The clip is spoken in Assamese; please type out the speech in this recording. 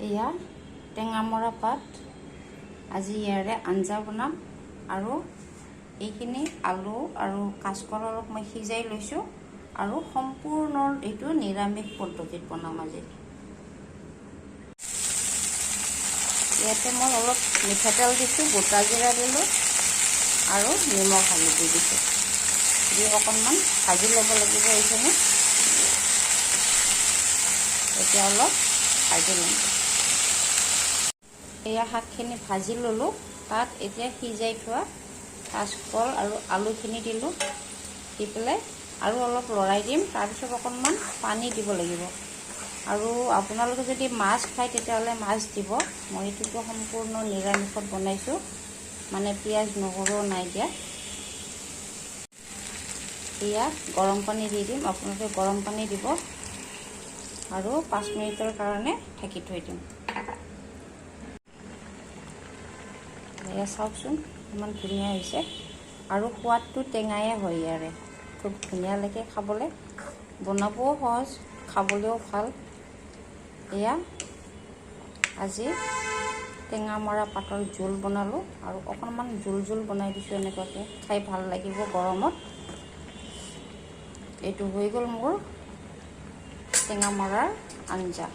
এয়া টেঙামৰা পাত আজি ইয়াৰে আঞ্জা বনাম আৰু এইখিনি আলু আৰু কাঁচকল অলপ মই সিজাই লৈছোঁ আৰু সম্পূৰ্ণ এইটো নিৰামিষ পদ্ধতিত বনাম আজি। ইয়াতে মই অলপ মিঠাতেল দিছোঁ, গোটা জিৰা দিলোঁ আৰু নিমখ হালধি দিছোঁ। দি অকণমান ভাজি ল'ব লাগিব এইখিনি। এতিয়া অলপ ভাজি ল'ম। এয়া শাকখিনি ভাজি ল'লোঁ, তাত এতিয়া সিজাই থোৱা কাঁচকল আৰু আলুখিনি দিলোঁ, দি পেলাই আৰু অলপ লৰাই দিম। তাৰপিছত অকণমান পানী দিব লাগিব। আৰু আপোনালোকে যদি মাছ খায় তেতিয়াহ'লে মাছ দিব। মই এইটোতো সম্পূৰ্ণ নিৰামিষত বনাইছোঁ, মানে পিঁয়াজ নহৰু নাই দিয়া। এয়া গৰম পানী দি দিম, আপোনালোকে গৰম পানী দিব আৰু 5 মিনিটৰ কাৰণে ঢাকি থৈ দিম। এয়া চাওকচোন ইমান ধুনীয়া হৈছে আৰু সোৱাদটো টেঙায়ে হয় ইয়াৰে, খুব ধুনীয়া লাগে খাবলৈ, বনাবও সহজ, খাবলৈও ভাল। এয়া আজি টেঙামৰা পাতৰ জোল বনালোঁ আৰু অকণমান জোল বনাই দিছোঁ এনেকুৱাকৈ, খাই ভাল লাগিব গৰমত। এইটো হৈ গ'ল মোৰ টেঙামৰাৰ আঞ্জা।